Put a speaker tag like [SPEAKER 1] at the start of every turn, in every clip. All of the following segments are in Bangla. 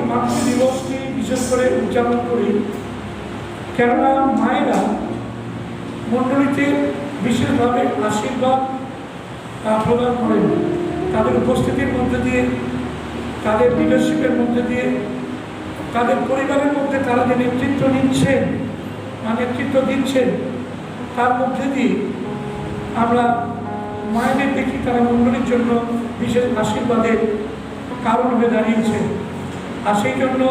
[SPEAKER 1] এই মাতৃ দিবসটি বিশেষ করে উদযাপন করি, কেননা মায়েরা মণ্ডলীতে বিশেষভাবে আশীর্বাদ প্রদান করেন তাদের উপস্থিতির মধ্যে দিয়ে, তাদের লিডারশিপের মধ্যে দিয়ে, তাদের পরিবারের মধ্যে তারা যে নেতৃত্ব নিচ্ছেন বা নেতৃত্ব দিচ্ছেন তার মধ্যে দিয়ে আমরা মায়েদের দেখি তারা মণ্ডলীর জন্য বিশেষ আশীর্বাদের কারণ হয়ে দাঁড়িয়েছে। আর সেই জন্য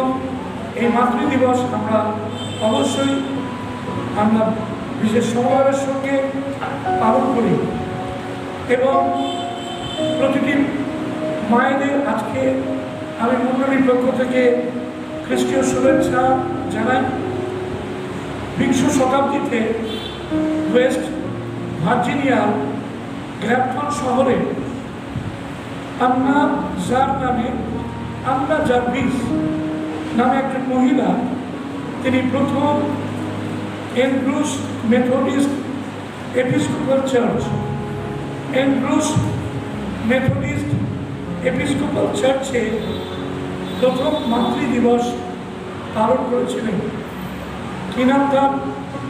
[SPEAKER 1] এই মাতৃ দিবস আমরা অবশ্যই আমরা বিশেষ সময়ের সঙ্গে পালন করি এবং প্রতিটি মায়েদের আজকে আমি মণ্ডলীর পক্ষ থেকে খ্রিস্টীয় শুভেচ্ছা জানাই। বিংশ শতাব্দীতে ওয়েস্ট ভার্জিনিয়ার গ্র্যাম্পটন শহরে আন্না জার্ভিস নামে একজন মহিলা, তিনি প্রথম এন্ড্রুস মেথডিস্ট এপিস্কোপাল চার্চে প্রথম মাতৃ দিবস পালন করেছিলেন। তিনার নাম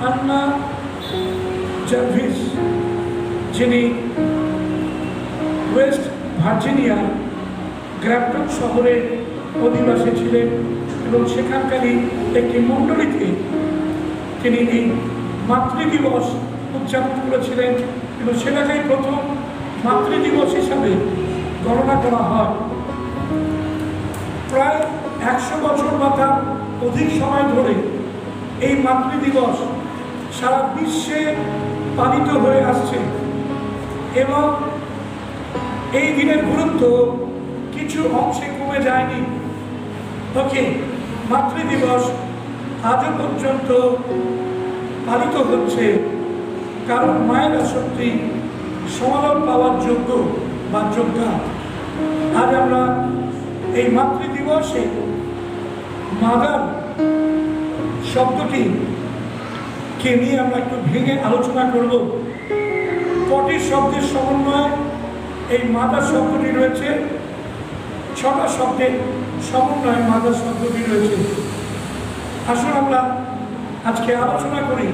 [SPEAKER 1] আন্না জার্ভিস, যিনি ওয়েস্ট ভার্জিনিয়ার গ্র্যাম্পটন শহরের অধিবাসী ছিলেন এবং সেখানকারই একটি মণ্ডলীতে তিনি এই মাতৃ দিবস উদযাপন করেছিলেন এবং সেটাকেই প্রথম মাতৃ দিবস হিসাবে গণনা করা হয়। প্রায় 100 বছর বা তার অধিক সময় ধরে এই মাতৃ দিবস সারা বিশ্বে পালিত হয়ে আসছে এবং এই দিনের গুরুত্ব কিছু অংশে কমে যায়নি। ওকে, মাতৃ দিবস আজও পর্যন্ত পালিত হচ্ছে, কারণ মায়েরা সত্যি সমাদর পাওয়ার যোগ্য বা যোগ্যা। আজ আমরা এই মাতৃ দিবসে মাদার শব্দটি কে নিয়ে আমরা একটু ভেঙে আলোচনা করব। কটি শব্দের সমন্বয়ে এই মাদার শব্দটি রয়েছে? 6টা শব্দের সমন্বয়ে মাদার শব্দটি রয়েছে। আসুন আমরা আজকে আলোচনা করি।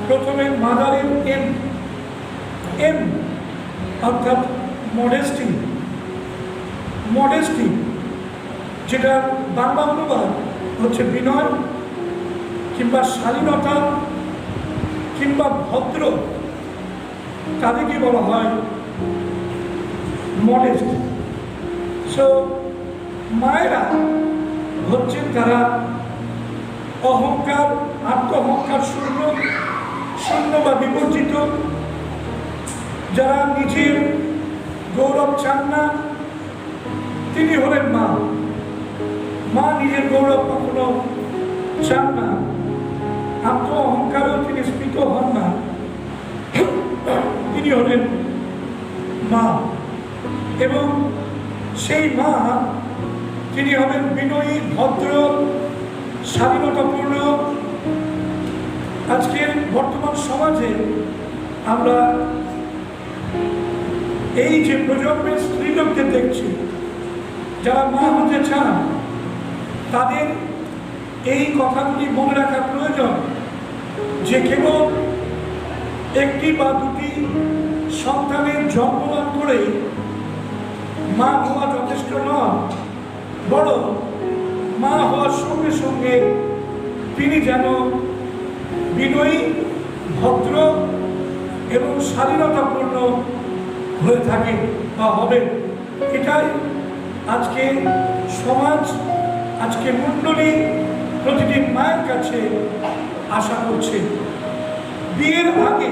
[SPEAKER 1] প্রথমে মাদারের এম অর্থাৎ মডেস্টি, যেটা বাংলা অনুবাদ হচ্ছে বিনয় কিংবা শালীনতা কিংবা ভদ্র, তাদেরকে বলা হয় মডেস্ট। সো মায়েরা হচ্ছেন তারা অহংকার, আত্মহংকার শূন্য বা বিবর্জিত, যারা নিজের গৌরব চান না, তিনি হলেন মা। মা নিজের গৌরব কখনো চান না, আত্ম অহংকারও তিনি স্ফীত হন না, তিনি হলেন মা। এবং সেই মা তিনি হবেন বিনয়ী, ভদ্র, স্বাধীনতাপূর্ণ। আজকের বর্তমান সমাজে আমরা এই যে প্রজন্মের স্ত্রীলোকদের দেখছি যারা মা হতে চান, তাদের এই কথাগুলি মনে রাখা প্রয়োজন যে কেবল একটি বা দুটি সন্তানের জন্মদান করে মা হওয়া যথেষ্ট নয়, বরং মা হওয়ার সঙ্গে সঙ্গে তিনি যেন বিনয়ী, ভদ্র এবং স্বাধীনতাপূর্ণ হয়ে থাকে বা হবে। এটাই আজকে সমাজ, আজকে মণ্ডলী প্রতিটি মায়ের কাছে আশা করছে। বিয়ের আগে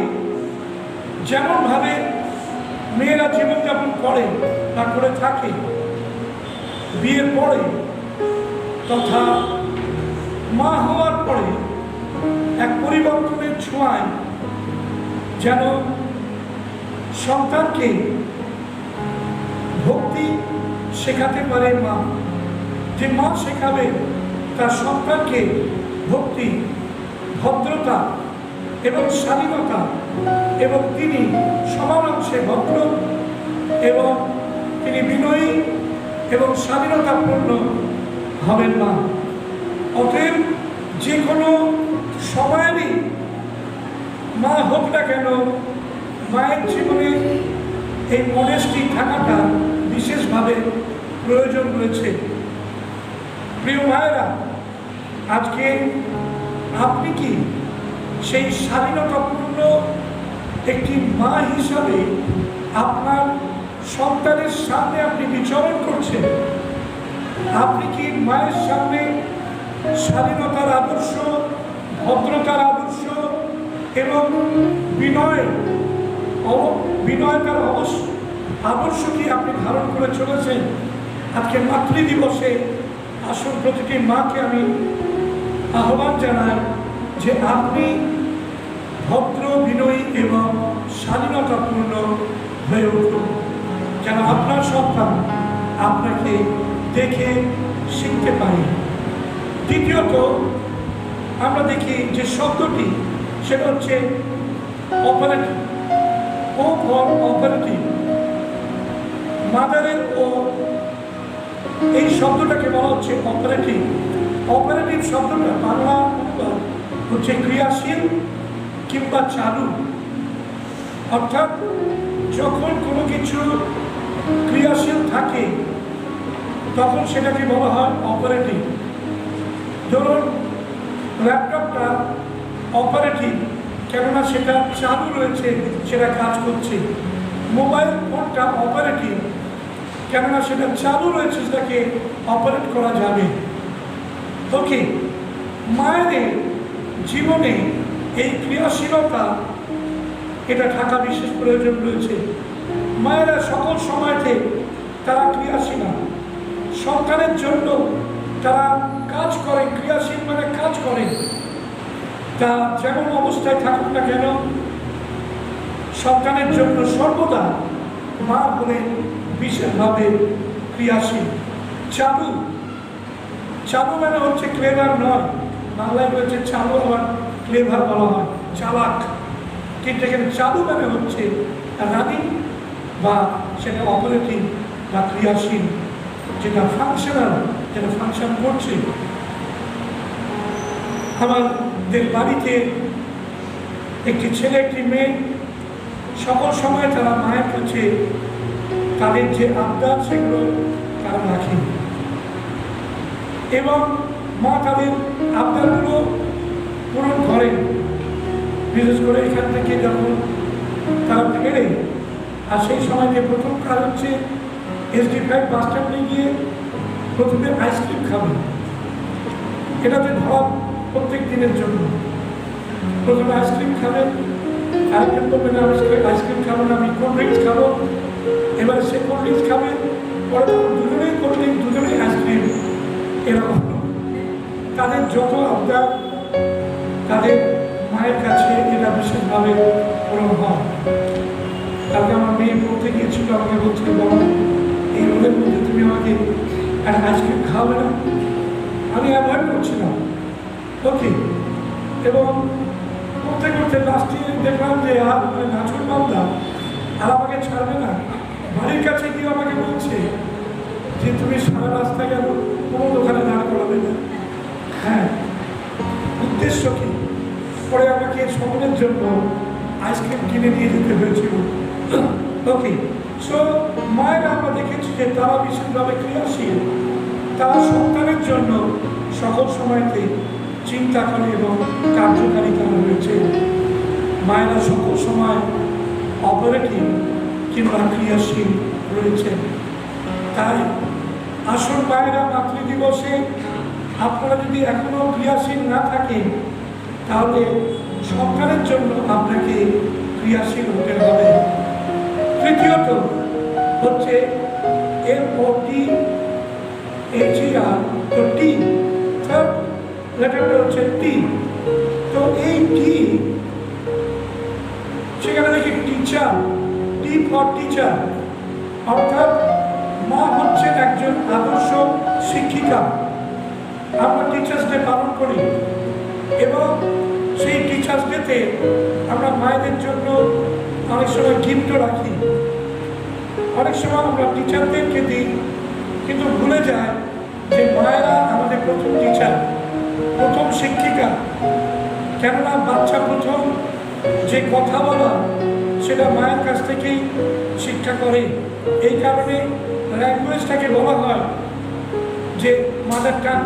[SPEAKER 1] যেমনভাবে মেয়েরা জীবনযাপন করে বা করে থাকে, বিয়ের পরে তথা মা হওয়ার পরে এক পরিবর্তনের ছোঁয়ায় যেন সন্তানকে ভক্তি শেখাতে পারে মা। যে মা শেখাবে তার সন্তানকে ভক্তি, ভদ্রতা এবং স্বাধীনতা, এবং তিনি সমান অংশে ভদ্র এবং তিনি বিনয়ী এবং স্বাধীনতাপূর্ণ হবেন না। অতএব যে কোনো সময়েরই মা হোক না কেন, মায়ের জীবনে এই মডেস্টি থাকাটা বিশেষভাবে প্রয়োজন রয়েছে। প্রিয় ভাইয়েরা, আজকে আপনি কি সেই স্বাধীনতাপূর্ণ একটি মা হিসাবে আপনার সন্তানের সামনে আপনি বিচরণ করছেন? আপনি কি মায়ের সামনে স্বাধীনতার আদর্শ, ভদ্রতার আদর্শ এবং বিনয়তার আদর্শ কি আপনি ধারণ করে চলেছেন? আজকে মাতৃ দিবসে আসল প্রতিটি মাকে আমি আহ্বান জানাই যে আপনি ভদ্র, বিনয়ী এবং স্বাধীনতাপূর্ণ হয়ে উঠুন, যেন আপনার সন্তান আপনাকে দেখে শিখতে পারে। দ্বিতীয়ত, আমরা দেখি যে শব্দটি, সেটা হচ্ছে অপারেটিভ। ও ফর অপারেটিভ, মাদারের ও, এই শব্দটাকে বলা হচ্ছে অপারেটিভ। অপারেটিভ শব্দটা বাংলা হচ্ছে ক্রিয়াশীল কিংবা চালু। অর্থাৎ যখন কোনো কিছু ক্রিয়াশীল থাকে তখন সেটাকে বলা হয় অপারেটিভ। ধরুন ল্যাপটপটা অপারেটিভ, কেননা সেটা চালু রয়েছে, সেটা কাজ করছে। মোবাইল ফোনটা অপারেটিভ, কেননা সেটা চালু রয়েছে, সেটাকে অপারেট করা যাবে। ওকে, মায়েদের জীবনে এই ক্রিয়াশীলতা এটা থাকা বিশেষ প্রয়োজন রয়েছে। মায়েরা সকল সময়তে তারা ক্রিয়াশীল, সন্তানের জন্য তারা কাজ করে। ক্রিয়াশীল মানে কাজ করে, তা যেমন অবস্থায় থাকুক না কেন সন্তানের জন্য সর্বদা মা বলে বিশেষভাবে ক্রিয়াশীল। চালু, চালু মানে হচ্ছে ক্লেভার নয়, বাংলায় রয়েছে চালু, আবার ক্লেভার বলা হয় চালাক, কিন্তু এখানে চালু মানে হচ্ছে রানিং বা সেটা অপারেটিভ বা ক্রিয়াশীল, যেটা ফাংশনাল, যেটা ফাংশন করছে। আমাদের বাড়িতে একটি ছেলে একটি মেয়ে সকল সময় তারা মায়ের কাছে তাদের যে আবদার সেগুলো তারা রাখে এবং মা তাদের আবদারগুলো পূরণ করেন। বিশেষ করে এখান থেকে যখন তারা ফেরে, আর সেই সময়কে প্রথম কাজ হচ্ছে SD5 বাস স্ট্যান্ডে গিয়ে প্রথমে আইসক্রিম খাবে। এটাতে ধরা প্রত্যেক দিনের জন্য। প্রথমে আইসক্রিম খাবেন, আরেকজন বলবেন আইসক্রিম খাবো না, আমি কোল্ড ড্রিঙ্কস খাবো। এবার সে কোল্ড ড্রিঙ্কস খাবে, পরে দুজনেই কোল্ড ড্রিঙ্কস, দুজনেই আইসক্রিম। এরকম তাদের যত আবদার তাদের মায়ের কাছে এটা বিশেষভাবে পূরণ হয়। কালকে আমার মেয়ে পড়তে গিয়েছিল, আমাকে বলছিল বাবা এই রোদের মধ্যে তুমি আমাকে একটা আইসক্রিম খাওয়াবে না? আমি অ্যাভয়েড করছিলাম। ওকে, এবং করতে করতে লাস্টে দেখলাম যে আর মানে নাচুর বান্দা আর আমাকে ছাড়বে না। বাড়ির কাছে গিয়ে আমাকে বলছে যে তুমি সারা রাস্তা গেল, কোনো দোকানে দাঁড় করাবে না। হ্যাঁ, উদ্দেশ্য কি? পরে আমাকে সকলের জন্য আইসক্রিম কিনে নিয়ে যেতে হয়েছিল। ওকে, সো মায়েরা আমরা দেখেছি যে তারা বিশেষভাবে ক্রিয়াশীল, তারা সন্তানের জন্য সকল সময়তে চিন্তা করে এবং কার্যকারী তারা রয়েছে। মায়েরা সকল সময় অপারেটিভ কিংবা ক্রিয়াশীল রয়েছে। তাই আসল মায়েরা মাতৃ দিবসে আপনারা যদি এখনো ক্রিয়াশীল না থাকেন, তাহলে সন্তানের জন্য আপনাকে ক্রিয়াশীল হতে হবে। তৃতীয়ত হচ্ছে MOTHER, তো টি, থার্ড লেটারটা হচ্ছে টি। তো এই টি, সেখানে দেখি টিচার, টি ফর টিচার, অর্থাৎ মা হচ্ছেন একজন আদর্শ শিক্ষিকা। আমরা টিচার্স ডে পালন করি এবং সেই টিচার্স ডেতে আমরা মায়েদের জন্য অনেক সময় গিফটও রাখি। অনেক সময় আমরা টিচারদেরকে দিই, কিন্তু ভুলে যায় যে মায়েরা টিচার, প্রথম শিক্ষিকা। কেননা বাচ্চা প্রথম যে কথা বলা সেটা মায়ের কাছ থেকেই শিক্ষা করে। এই কারণে ল্যাঙ্গুয়েজটাকে বলা হয় যে মাদার টাং।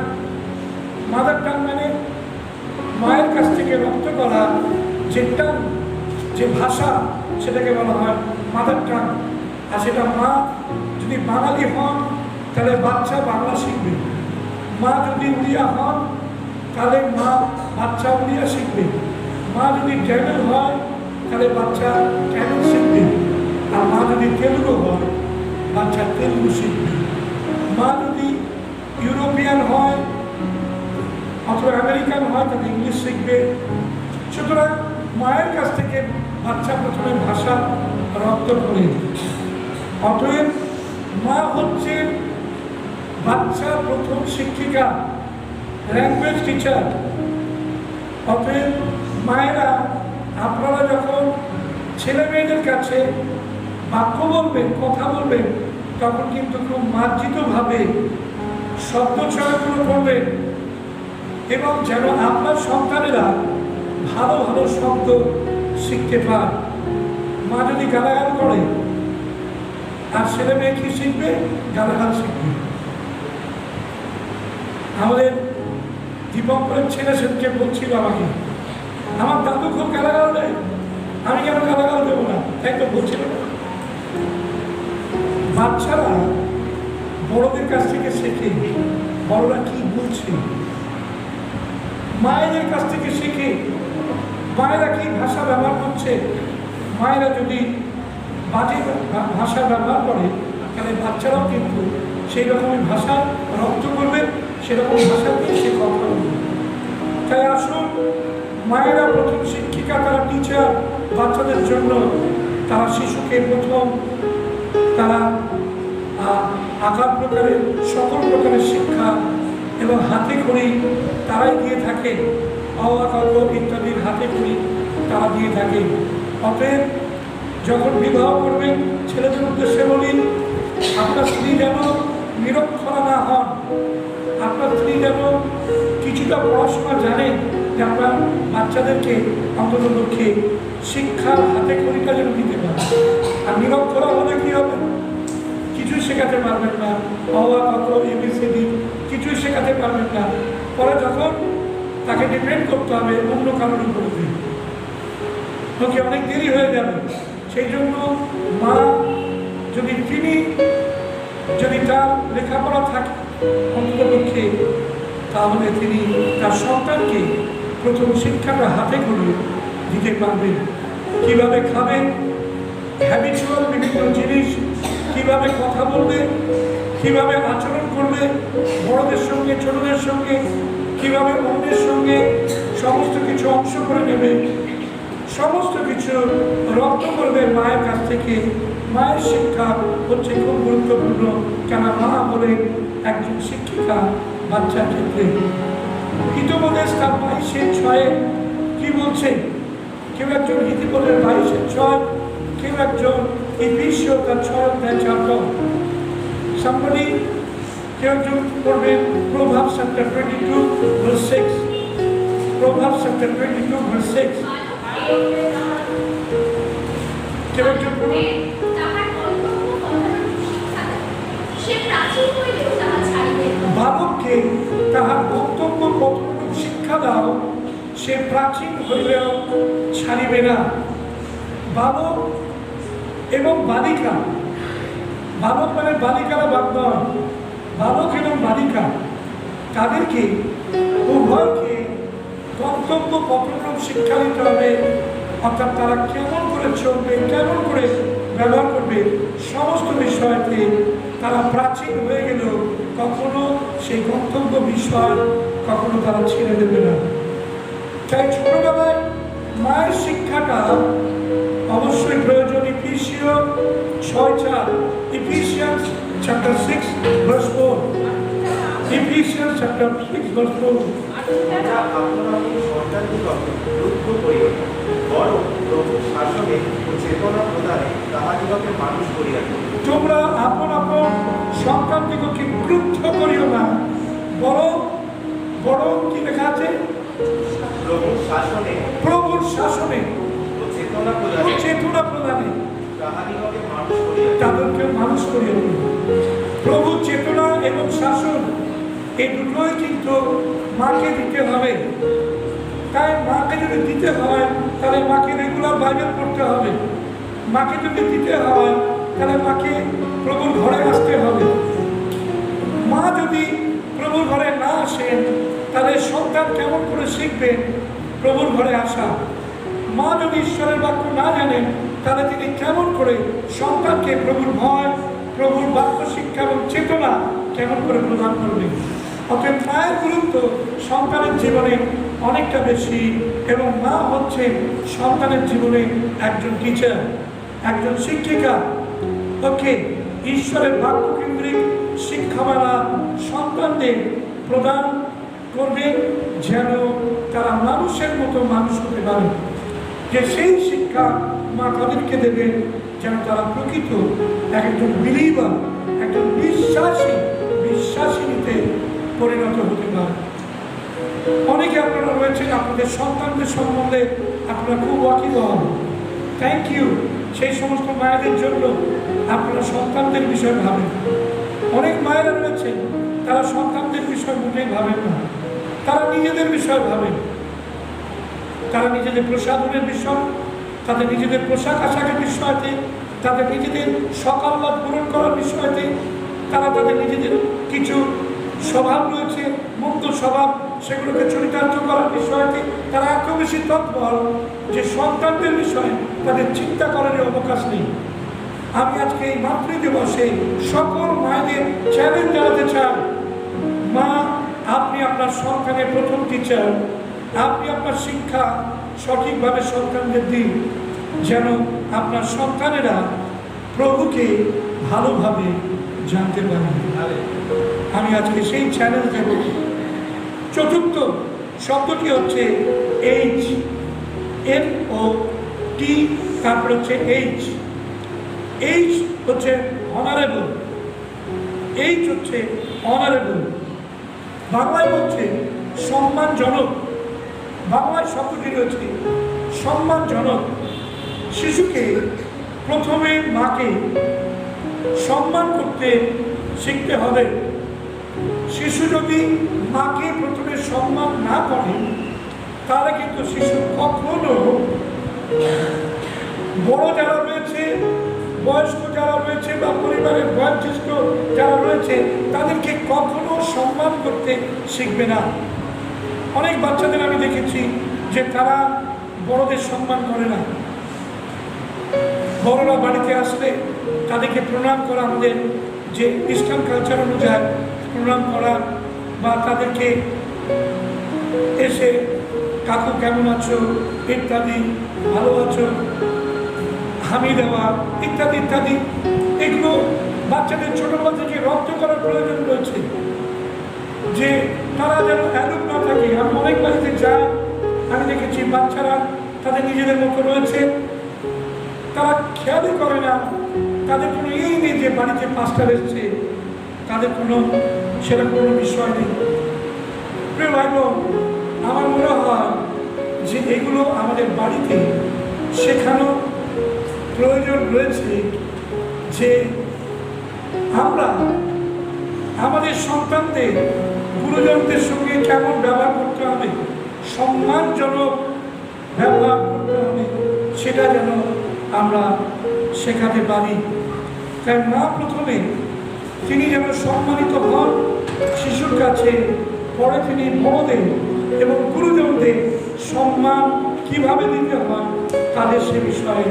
[SPEAKER 1] মাদার টাং মানে মায়ের কাছ থেকে রপ্ত করা যে টাং, যে ভাষা, সেটাকে বলা হয় মাদার টাং। আর সেটা মা যদি বাঙালি হন তাহলে বাচ্চা বাংলা শিখবে, মা যদি উড়িয়া হন তাহলে বাচ্চা উড়িয়া শিখবে, মা যদি ট্যামিল হয় তাহলে বাচ্চা ট্যামিল শিখবে, আর মা যদি তেলুগু হয় বাচ্চা তেলুগু শিখবে, মা যদি ইউরোপিয়ান হয় অথবা আমেরিকান হয় তাহলে ইংলিশ শিখবে। সুতরাং মায়ের কাছ থেকে বাচ্চা প্রথমে ভাষা রপ্ত করে। অতএব মা হচ্ছে বাচ্চা প্রথম শিক্ষিকা, ল্যাঙ্গুয়েজ টিচার। অতএব মায়েরা আপনারা যখন ছেলে মেয়েদের কাছে বাক্য বলবেন, কথা বলবেন, তখন কিন্তু খুব মার্জিতভাবে শব্দ চয়নগুলো করবেন এবং যেন আপনার সন্তানেরা ভালো ভালো শব্দ শিখতে পায়। মা যদি গালাগাল করে আর ছেলে মেয়ে কি শিখবে? গালাগাল শিখবে। আমাদের দীপঙ্করের ছেলে সেদিকে বলছিল আমাকে, আমার দাদু খুব গালাগাল দেয়, আমি কেন গালাগাল দেবো না? তাই তো বলছিল। বাচ্চারা বড়দের কাছ থেকে শেখে বড়রা কি বলছে, মায়েদের কাছ থেকে শেখে মায়েরা কি ভাষা ব্যবহার করছে। মায়েরা যদি বাজে ভাষা ব্যবহার করে তাহলে বাচ্চারাও কিন্তু সেই রকমই ভাষা রপ্ত করবে, সেরকম ভাষা দিয়ে সে কথা বলবে। তাই আসুন, মায়েরা প্রথম শিক্ষিকা, তারা টিচার বাচ্চাদের জন্য। তারা শিশুকে প্রথম তারা আকার প্রকারের সকল প্রকারের শিক্ষা এবং হাতে খড়ি তারাই দিয়ে থাকে, অকাল ইত্যাদির হাতে খড়ি তারা দিয়ে থাকে। অতএব যখন বিবাহ করবেন ছেলেদের উদ্দেশ্যে বলি, আপনার স্ত্রী যেন নিরক্ষরা না হন, আপনার স্ত্রী যেন কিছুটা পড়াশোনা জানেন, যে আপনার বাচ্চাদেরকে অন্তত লক্ষ্যে শিক্ষার হাতে খড়িটা যেন দিতে পারে। আর নিরক্ষরা হলে কী হবে? কিছুই শেখাতে পারবেন না, অকাল এবিসিডি কিছুই শেখাতে পারবেন না। পরে যখন তাকে ডিপেন্ড করতে হবে অন্য কারোর উপরে, ওকে অনেক দেরি হয়ে যাবে। সেই জন্য মা যদি তার লেখাপড়া থাকে অন্ততপক্ষে, তাহলে তিনি তার সন্তানকে প্রথম শিক্ষাটা হাতে করে দিতে পারবেন। কীভাবে খাবেন, হ্যাবিচুয়াল বিভিন্ন জিনিস, কীভাবে কথা বলবে, কীভাবে আচরণ করবে বড়দের সঙ্গে ছোটদের সঙ্গে, কীভাবে অন্যের সঙ্গে সমস্ত কিছু অংশ করে নেবে, সমস্ত কিছু রপ্ত করবে মায়ের কাছ থেকে। মায়ের শিক্ষা হচ্ছে খুব গুরুত্বপূর্ণ, কেন মা বলে একজন শিক্ষিকা বাচ্চার ক্ষেত্রে। হিতোপদেশ তার 22:6 কি বলছে? কেউ একজন হিতোপদের 22:6, কেউ একজন এফেসীয় তার 6:4। somebody কেউ একজন পড়বে Proverbs chapter 22 verse 6, Proverbs chapter 22 verse 6। কেউ একজন পড়বে বালককে তাহার বক্তব্য কতটুকু শিক্ষা দাও, সে প্রাচীন হইলেও ছাড়িবে না। বালক এবং বালিকা, বালক মানে বালিকারা বাদ নয়, বালক এবং বালিকা তাদেরকে উভয়কে কর্তব্য কতটুকু শিক্ষা দিতে হবে। অর্থাৎ তারা কেমন করে চলবে, কেমন করে ব্যবহার করবে, সমস্ত বিষয়তে তারা প্রাচীন হয়ে গেল কখনো সেই গন্তব্য বিষয় কখনো তারা ছেড়ে দেবে না। তাই ছোটবেলায় মায়ের শিক্ষাটা অবশ্যই প্রয়োজন। এফেসীয় 6:4, Ephesians chapter 6 verse 4, Ephesians chapter 6 verse 4। তোমরা আপন আপন সন্তানদিগকে ক্রুদ্ধ করিও না, বরং বরং কি লেখা আছে? প্রভুর শাসনে ও চেতনা প্রদানে তাদেরকে মানুষ করিয়ে দিল। প্রভু চেতনা এবং শাসন এই দুটোই কিন্তু মাকে দিতে হবে। তাই মাকে যদি দিতে হয় তাহলে মাকে রেগুলার বাইবেল পড়তে হবে। মাকে যদি দিতে হয় তাহলে মাকে প্রভুর ঘরে আসতে হবে। মা যদি প্রভুর ঘরে না আসেন তাহলে সন্তান কেমন করে শিখবে প্রভুর ঘরে আসা? মা যদি ঈশ্বরের বাক্য না জানেন তাহলে তিনি কেমন করে সন্তানকে প্রভুর ভয়, প্রভুর বাক্য শিক্ষা এবং চেতনা কেমন করে প্রদান করবেন? অতএব মায়ের গুরুত্ব সন্তানের জীবনে অনেকটা বেশি, এবং মা হচ্ছে সন্তানের জীবনে একজন টিচার, একজন শিক্ষিকা। ওকে, ঈশ্বরের বাক্য কেন্দ্রিক শিক্ষামালা সন্তানদের প্রদান করবেন যেন তারা মানুষের মতো মানুষ হতে পারে। যে সেই শিক্ষা মা তাদেরকে দেবেন যেন তারা প্রকৃত একজন বিলিভার, একজন বিশ্বাসীতে পরিণত হতে পারে। অনেকে আপনারা রয়েছেন, আপনাদের সন্তানদের সম্বন্ধে আপনারা খুব ওয়াকিবহাল। থ্যাংক ইউ সেই সমস্ত মায়েদের জন্য আপনারা সন্তানদের বিষয় ভাবেন। অনেক মায়েরা রয়েছেন তারা সন্তানদের বিষয় মোটেই ভাবেন না, তারা নিজেদের বিষয় ভাবেন। তারা নিজেদের প্রসাধনের বিষয়, তাদের নিজেদের পোশাক আশাকের বিষয়তে, তাদের নিজেদের সকাল্লাভ পূরণ করার বিষয়তে, তারা তাদের নিজেদের কিছু স্বভাব রয়েছে, মুক্ত স্বভাব, সেগুলোকে চরিতার্থ করার বিষয়তে তারা এত বেশি তৎপর যে সন্তানদের বিষয়ে তাদের চিন্তা করার অবকাশ নেই। আমি আজকে এই মাতৃ দিবসে সকল মায়েদের চ্যালেঞ্জ জানাতে চাই, মা আপনি আপনার সন্তানের প্রথম টিচার, আপনি আপনার শিক্ষা সঠিকভাবে সন্তানদের দিন যেন আপনার সন্তানেরা প্রভুকে ভালোভাবে জানতে পারেন। আমি আজকে সেই চ্যালেঞ্জ দেব। চতুর্থ শব্দটি হচ্ছে এইচ, MOT, তারপর হচ্ছে এইচ। এইচ হচ্ছে অনারেবল, এইচ হচ্ছে অনারেবল। বাংলায় বলছে সম্মানজনক, বাংলায় শব্দটি রয়েছে সম্মানজনক। শিশুকে প্রথমে মাকে সম্মান করতে শিখতে হবে। শিশু যদি মাকে প্রথমে সম্মান না করে তাহলে কিন্তু শিশু কখনো বড় যারা রয়েছে, বয়স্ক যারা রয়েছে বা পরিবারের বয়োজ্যেষ্ঠ যারা রয়েছে তাদেরকে কখনো সম্মান করতে শিখবে না। অনেক বাচ্চাদের আমি দেখেছি যে তারা বড়দের সম্মান করে না। বড়রা বাড়িতে আসলে তাদেরকে প্রণাম করা, আমাদের যে ইসলাম কালচার অনুযায়ী প্রণাম করা, বা তাদেরকে এসে কাকু কেমন আছো ইত্যাদি, ভালো আছো হামি দেওয়া ইত্যাদি ইত্যাদি, এগুলো বাচ্চাদের ছোটবেলা থেকে রপ্ত করার প্রয়োজন রয়েছে যে তারা যেন অ্যালুপ না থাকে। আমি অনেক বাড়িতে যাই, আমি দেখেছি বাচ্চারা তাদের নিজেদের মতো রয়েছে, তারা খেয়ালই করে না, তাদের কোনো এই নেই যে বাড়িতে পাঁচটা এসছে, তাদের কোনো সেরকম কোনো বিষয় নেই। প্রিয় ভাই বোন, আমার মনে হয় যে এগুলো আমাদের বাড়িতে শেখানো প্রয়োজন রয়েছে যে আমরা আমাদের সন্তানদের গুরুজনদের সঙ্গে কেমন ব্যবহার করতে হবে, সম্মানজনক ব্যবহার করতে হবে, সেটা যেন আমরা শেখাতে পারি। তাই মা প্রথমে তিনি যেন সম্মানিত হন শিশুর কাছে, পরে তিনি বড়দের এবং গুরুজনদের সম্মান কিভাবে দিতে হয় তাদের সে বিষয়ে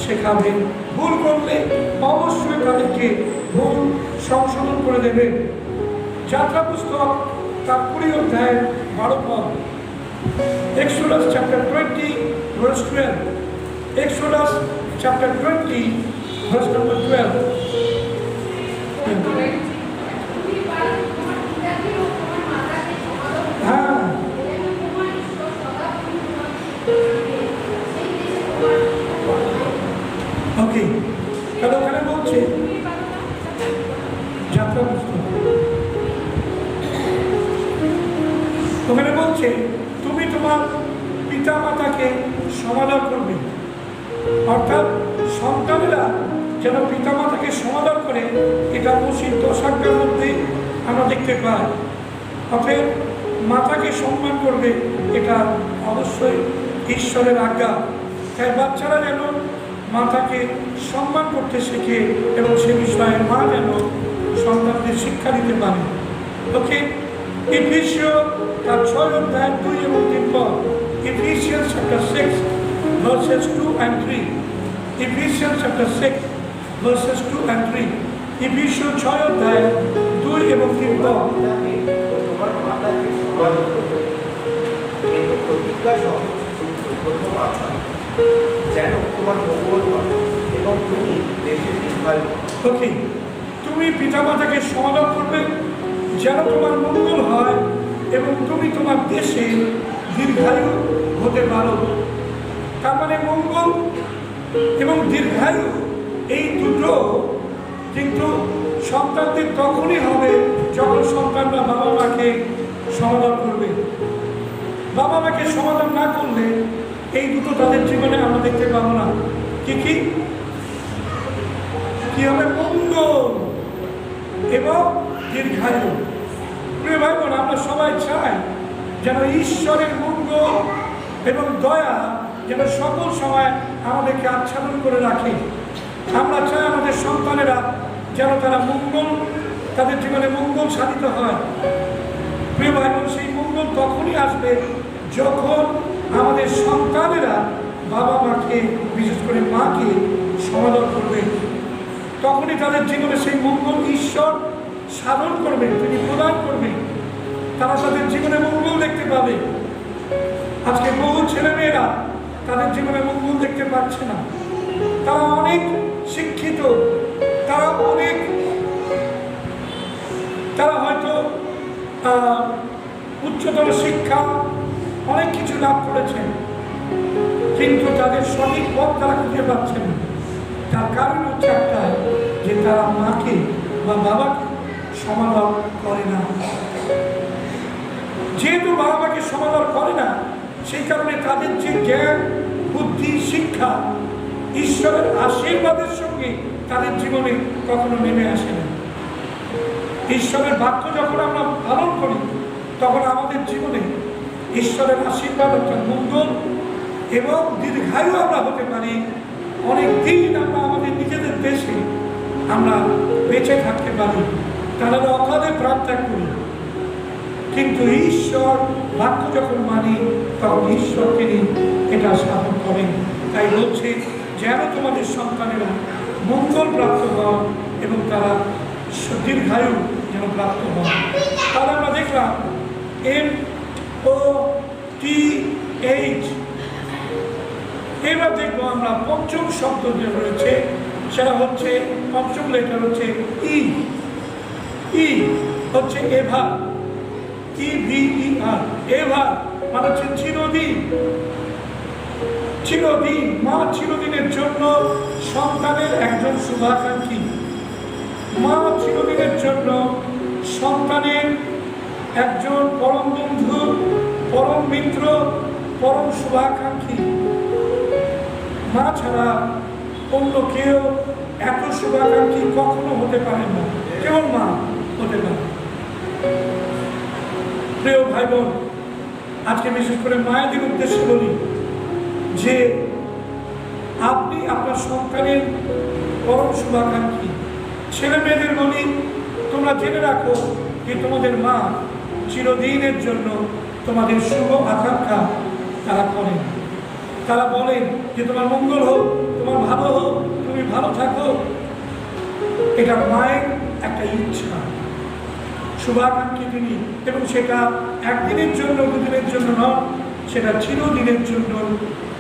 [SPEAKER 1] শেখাবেন। ভুল করলে অবশ্যই তাদেরকে ভুল সংশোধন করে দেবেন। যাত্রা পুস্তক তার 20 অধ্যায় 12 পদ, Exodus chapter 20 verse 12, Exodus chapter 20 verse number 12. হ্যাঁ, ওকে, তাহলে ওখানে বলছে যাত্রা পুস্তক ওখানে বলছে তুমি তোমার পিতা মাতাকে সমাদর করবে, অর্থাৎ সন্তানেরা যেন পিতা মাতাকে সমাদর করে, এটা মসির 10 আজ্ঞার মধ্যে আমরা দেখতে পাই। অতএব মাতাকে সম্মান করবে, এটা অবশ্যই ঈশ্বরের আজ্ঞা। তাই বাচ্চারা যেন মাতাকে সম্মান করতে শেখে এবং সে বিষয়ে মা যেন সন্তানদের শিক্ষা দিতে পারে। ওকে, এফেসীয় তার 6 অধ্যায় 2 এবং 3 পদ, Ephesians chapter 6 verses 2 and 3, Ephesians chapter 6 verses 2 and 3, এফেসীয় 6 অধ্যায় 2 এবং 3 পদ।
[SPEAKER 2] তোমার মাতাকে সম্মান করবে, কিন্তু প্রতিজ্ঞা সহ প্রথম আশা যেন তোমার মঙ্গল হয় এবং তুমি দেশের দীর্ঘায়ু।
[SPEAKER 1] ওকে, তুমি পিতামাতাকে সমাদর করবে যেন তোমার মঙ্গল হয় এবং তুমি তোমার দেশে দীর্ঘায়ু হতে পারো। তার মানে মঙ্গল এবং দীর্ঘায়ু এই দুটো কিন্তু সন্তানদের তখনই হবে যখন সন্তানরা বাবা মাকে সমাদর করবে। বাবা মাকে সমাদর না করলে এই দুটো তাদের জীবনে আমরা দেখতে পাবো না। কি হবে? মঙ্গল এবং দীর্ঘায়ু। প্রিয় ভাই বোন, আমরা সবাই চাই যেন ঈশ্বরের মঙ্গল এবং দয়া যেন সকল সময় আমাদেরকে আচ্ছাদন করে রাখে। আমরা চাই আমাদের সন্তানেরা যেন তারা মঙ্গল, তাদের জীবনে মঙ্গল সাধিত হয়। প্রিয় ভাই বোন, সেই মঙ্গল তখনই আসবে যখন আমাদের সন্তানেরা বাবা মাকে, বিশেষ করে মাকে সমাদর করবে। তখনই তাদের জীবনে সেই মঙ্গল ঈশ্বর সাধন করবে, তিনি প্রদান করবেন। তারা তাদের জীবনে মঙ্গল দেখতে পাবে। আজকে বহু ছেলেমেয়েরা তাদের জীবনে মঙ্গল দেখতে পাচ্ছে না। তারা অনেক শিক্ষিত, তারা হয়তো উচ্চতর শিক্ষা অনেক কিছু লাভ করেছেন, কিন্তু তাদের সঠিক পথ তারা খুঁজে পাচ্ছেন না। তার কারণ হচ্ছে একটাই, যে তারা মাকে বা বাবাকে সমাদর করে না। যেহেতু বাবা মাকে সমাদর করে না, সেই কারণে তাদের যে জ্ঞান, বুদ্ধি, শিক্ষা ঈশ্বরের আশীর্বাদের সঙ্গে তাদের জীবনে কখনো নেমে আসে না। ঈশ্বরের বাক্য যখন আমরা পালন করি, তখন আমাদের জীবনে ঈশ্বরের আশীর্বাদ, অর্থাৎ মঙ্গল এবং দীর্ঘায়ু আমরা হতে পারি। অনেক দিন আমরা আমাদের নিজেদের দেশে আমরা বেঁচে থাকতে পারি, তারা অকালে প্রাণ ত্যাগ করি। কিন্তু ঈশ্বর বাক্য যখন মানি, তখন ঈশ্বর তিনি এটা সাধন করেন। তাই বলছে যেন তোমাদের সন্তানেরা মঙ্গল প্রাপ্ত হন এবং তারা দীর্ঘায়ু যেন প্রাপ্ত হন। তাহলে আমরা দেখলাম MOTH। এবার দেখবো আমরা পঞ্চম শব্দ যে রয়েছে, সেটা হচ্ছে পঞ্চম লেটার হচ্ছে ই হচ্ছে এভার, EVER। এভার মানে হচ্ছে চিরদিন। চিরদিন, মা চিরদিনের জন্য সন্তানের একজন শুভাকাঙ্ক্ষী। মা চিরদিনের জন্য সন্তানের একজন পরম বন্ধু, পরম মিত্র, পরম শুভাকাঙ্ক্ষী। মা ছাড়া অন্য কেউ এত শুভাকাঙ্ক্ষী কখনো হতে পারে না, কেবল মা হতে পারে। প্রিয় ভাই বোন, আজকে বিশেষ করে মায়েদের উদ্দেশ্যে বলি যে আপনি আপনার সন্তানের পরম শুভাকাঙ্ক্ষী। ছেলে মেয়েদের বলি, তোমরা জেনে রাখো যে তোমাদের মা চিরদিনের জন্য তোমাদের শুভ আকাঙ্ক্ষা তারা করেন। তারা বলেন যে তোমার মঙ্গল হোক, তোমার ভালো হোক, তুমি ভালো থাকো। এটা মায়ের একটা ইচ্ছা, শুভাকাঙ্ক্ষী তিনি, এবং সেটা একদিনের জন্য, দুদিনের জন্য নয়, সেটা চিরদিনের জন্য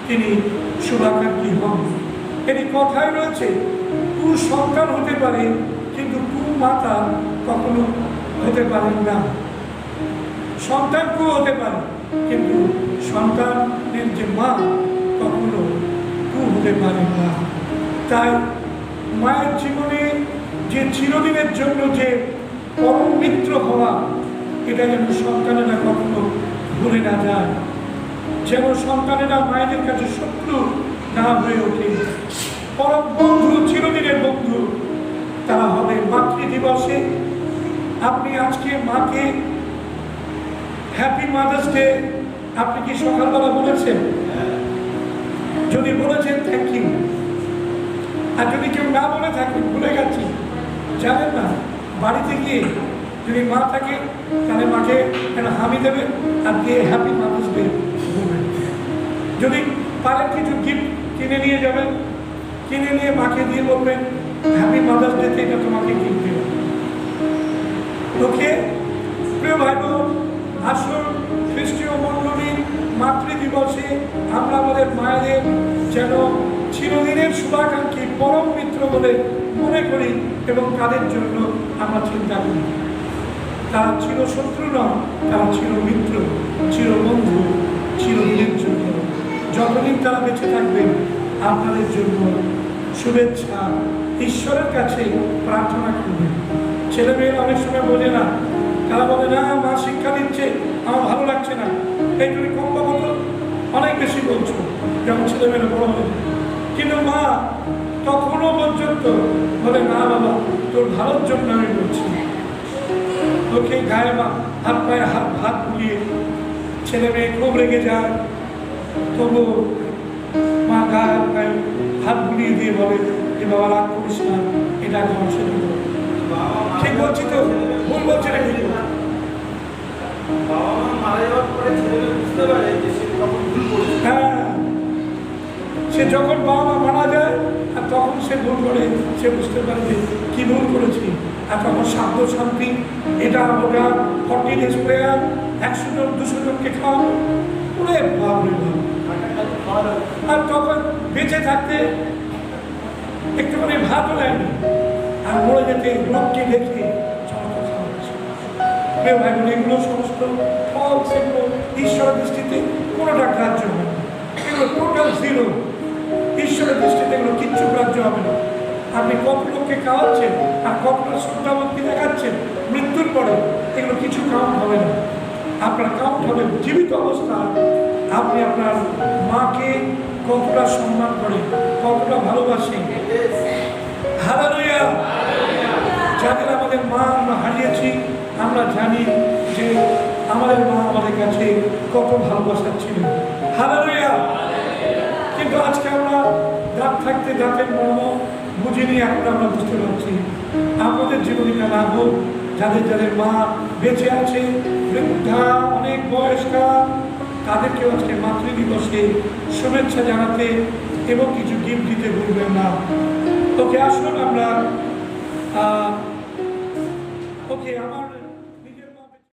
[SPEAKER 1] তিনি শুভাকাঙ্ক্ষী হন। এটি কথায় রয়েছে, কুসন্তান হতে পারে কিন্তু কুমাতা কখনো হতে পারেন না। সন্তান কু হতে পারে, কিন্তু সন্তানের যে মা কখনো কু হতে পারেন না। তাই মায়ের জীবনে যে চিরদিনের জন্য যে পরম মিত্র হওয়া, এটা যেন সন্তানেরা কখনো যায়, যেন সন্তানেরা মায়েদের কাছে শত্রু না হয়ে ওঠে, পরম বন্ধু, চিরদিনের বন্ধু তারা হবে। মাতৃ দিবসে আপনি আজকে মাকে হ্যাপি মাদার্স ডে আপনি কি সকালবেলা বলেছেন? যদি বলেছেন থ্যাংক ইউ। আর যদি কেউ না বলে থাকেন, ভুলে গেছি, জানেন না, বাড়িতে গিয়ে যদি মা থাকে তাহলে মাকে একটা হামি দেবেন আর দিয়ে হ্যাপি মাদার্স ডে বলবেন। যদি পারেন কিছু গিফট কিনে নিয়ে যাবেন, কিনে নিয়ে মাকে দিয়ে বলবেন হ্যাপি মাদার্স ডেতে এটা তোমাকে গিফট দেবেন। ওকে প্রিয় ভাই বোন, আসুন খ্রিস্টীয় মণ্ডলীর মাতৃ দিবসে আমরা আমাদের মায়েদের যেন চিরদিনের শুভাকাঙ্ক্ষী পরম মিত্র বলে মনে করি এবং তাদের জন্য আমরা চিন্তা করি। তারা চিরশত্রু নয়, তারা চিরমিত্র, চিরবন্ধু, চিরদিনের জন্য। যতদিন তারা বেঁচে থাকবেন আপনাদের জন্য শুভেচ্ছা ঈশ্বরের কাছে প্রার্থনা করবেন। ছেলেমেয়েরা অনেক সময় বোঝে না, তারা বলে না মা শিক্ষা দিচ্ছে, আমার ভালো লাগছে না, এই তুমি কম বাবত অনেক বেশি বলছো যখন ছেলেমেয়েরা বড় হবে। কিন্তু মা তখনও পর্যন্ত বলে না বাবা তোর ভালোর জন্য আমি বলছি। তোকে গায়ে হাত পায়ে হাত বুলিয়ে ছেলে মেয়ে খুব রেগে যায়, তবু মা গায়ে পায়ে হাত বুলিয়ে দিয়ে বলে যে বাবা রাগ করিস না, এটা আমার ছেলে। ঠিক বলছি তো? ভুল বলছে না? ঠিক হ্যাঁ, সে যখন বাবা মা মারা যায় আর তখন সে ভুল করে, সে বুঝতে পারে যে কি ভুল করেছি। আর তখন শান্ত শান্তি, এটা ওটা 40 days prayer, 100 জন 200 জনকে খাওয়ানো, ওরে বাপরে বাপ। আর তখন বেঁচে থাকতে একটুখানি ভাতও দেয়নি, আর মরে যেতে লোককে দেখে সমস্ত খাওয়াচ্ছে। প্রিয় ভাই বোন, এগুলো সমস্ত ফল, সেগুলো ঈশ্বরের দৃষ্টিতে কোনোটা গ্রাহ্য হবে না, এগুলো টোটাল জিরো। ঈশ্বরের দৃষ্টিতে এগুলো কিচ্ছু গ্রাহ্য হবে না। আপনি কত লোককে খাওয়াচ্ছেন আর কতটা শ্রদ্ধাভক্তি দেখাচ্ছেন মৃত্যুর পরে, এগুলো কিছু কাউন্ট হবে না। আপনার কাউন্ট হবে জীবিত অবস্থা আপনি আপনার মাকে কতটা সম্মান করেন, কতটা ভালোবাসেন। হালেলুয়া। যাদের আমাদের মা আমরা হারিয়েছি, আমরা জানি যে আমাদের মা আমাদের কাছে কত ভালোবাসার ছিলেন। হালেলুয়া। কিন্তু আজকে আমরা দাঁত থাকতে দাঁতের মর্ম বুঝিনি, এখন আমরা বুঝতে পারছি। আমাদের জীবনীটা না হোক, যাদের যাদের মা বেঁচে আছে, বৃদ্ধা, অনেক বয়স্কা, তাদেরকেও আজকে মাতৃ দিবসে শুভেচ্ছা জানাতে এবং কিছু গিফট দিতে ভুলবেন না। ওকে আসুন আমরা আমার